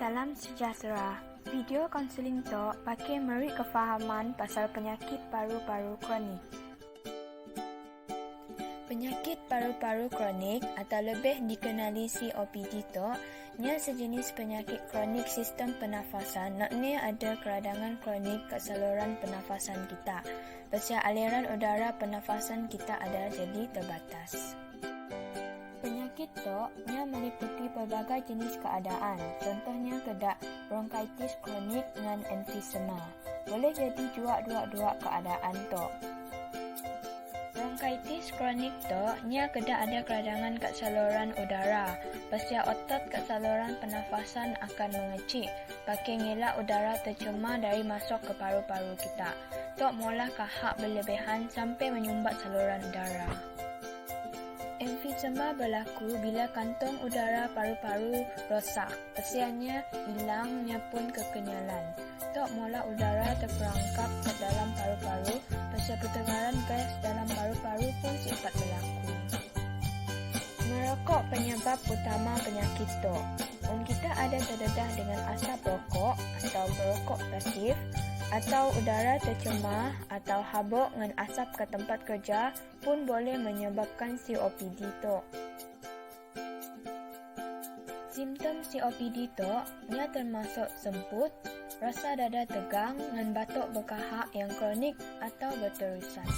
Salam sejahtera. Video kaunseling Tok pakai merik kefahaman pasal penyakit paru-paru kronik. Penyakit paru-paru kronik atau lebih dikenali COPD Tok, nya sejenis penyakit kronik sistem pernafasan, naknya ada keradangan kronik ke saluran pernafasan kita. Pasal aliran udara pernafasan kita ada jadi terbatas. Penyakit Tok nya meliputi pelbagai jenis keadaan. Contohnya kedak bronkitis kronik dengan emfisema. Boleh jadi jua dua keadaan Tok. Bronkitis kronik Tok nya kedak ada keradangan kat saluran udara. Pasal otot kat saluran pernafasan akan mengecil. Pakai ngelak udara tercemar dari masuk ke paru-paru kita. Tok mula kahak berlebihan sampai menyumbat saluran udara. Emfisema berlaku bila kantong udara paru-paru rosak. Pasiennya hilangnya pun kekenyalan. Tok mula udara terperangkap ke dalam paru-paru. Pasal pertukaran gas dalam paru-paru pun sifat berlaku. Merokok penyebab utama penyakit Tok. Kita ada terdedah dengan asap rokok atau perokok pasif, atau udara tercemar atau habuk dengan asap ke tempat kerja pun boleh menyebabkan COPD Tok. Simptom COPD Tok nya termasuk semput, rasa dada tegang dengan batuk berkahak yang kronik atau berterusan.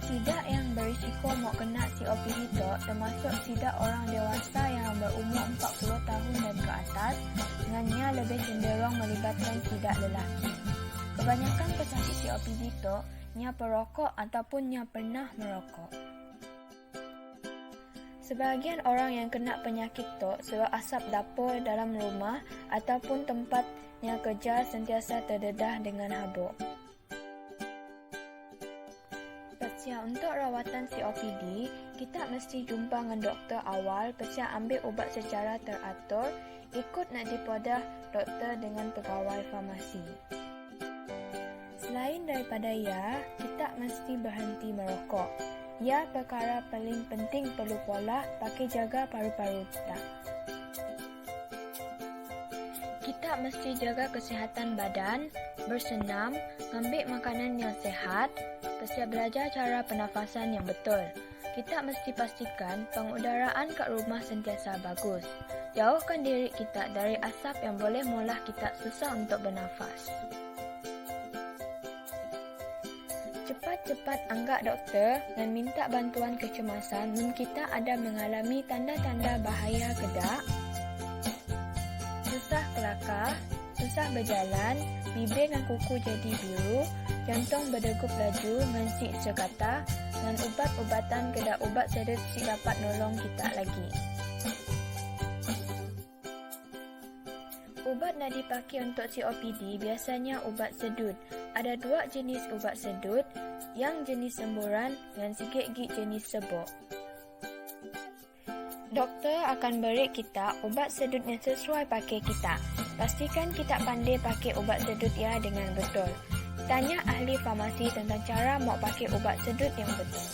Sidak yang berisiko mau kena COPD Tok termasuk sidak orang dewasa yang berumur 40 tahun dan ke atas, dengannya lebih cenderung melibatkan sidak lelaki. Kebanyakan pesakit COPD Tok nya perokok ataupun nya pernah merokok. Sebahagian orang yang kena penyakit Tok sebab asap dapur dalam rumah ataupun tempat yang kerja sentiasa terdedah dengan habuk. Untuk rawatan COPD, kita mesti jumpa dengan doktor awal, pasal ambil ubat secara teratur, ikut nak dipodah doktor dengan pegawai farmasi. Selain daripada kita mesti berhenti merokok. Perkara paling penting perlu pola pakai jaga paru-paru kita. Kita mesti jaga kesihatan badan, bersenam, ambil makanan yang sehat, pasal belajar cara pernafasan yang betul. Kita mesti pastikan pengudaraan kat rumah sentiasa bagus. Jauhkan diri kita dari asap yang boleh mula kita susah untuk bernafas. Cepat-cepat anggap doktor dan minta bantuan kecemasan jika kita ada mengalami tanda-tanda bahaya kedak, susah kelakar, susah berjalan, bibir dan kuku jadi biru, jantung berdegup laju, mensik sekata, dan ubat-ubatan kedak ubat sedut si dapat nolong kita lagi. Ubat nak dipakai untuk COPD biasanya ubat sedut. Ada dua jenis ubat sedut, yang jenis semburan dan sikit gig jenis sebok. Doktor akan beri kita ubat sedut yang sesuai pakai kita. Pastikan kita pandai pakai ubat sedut dengan betul. Tanya ahli farmasi tentang cara mau pakai ubat sedut yang betul.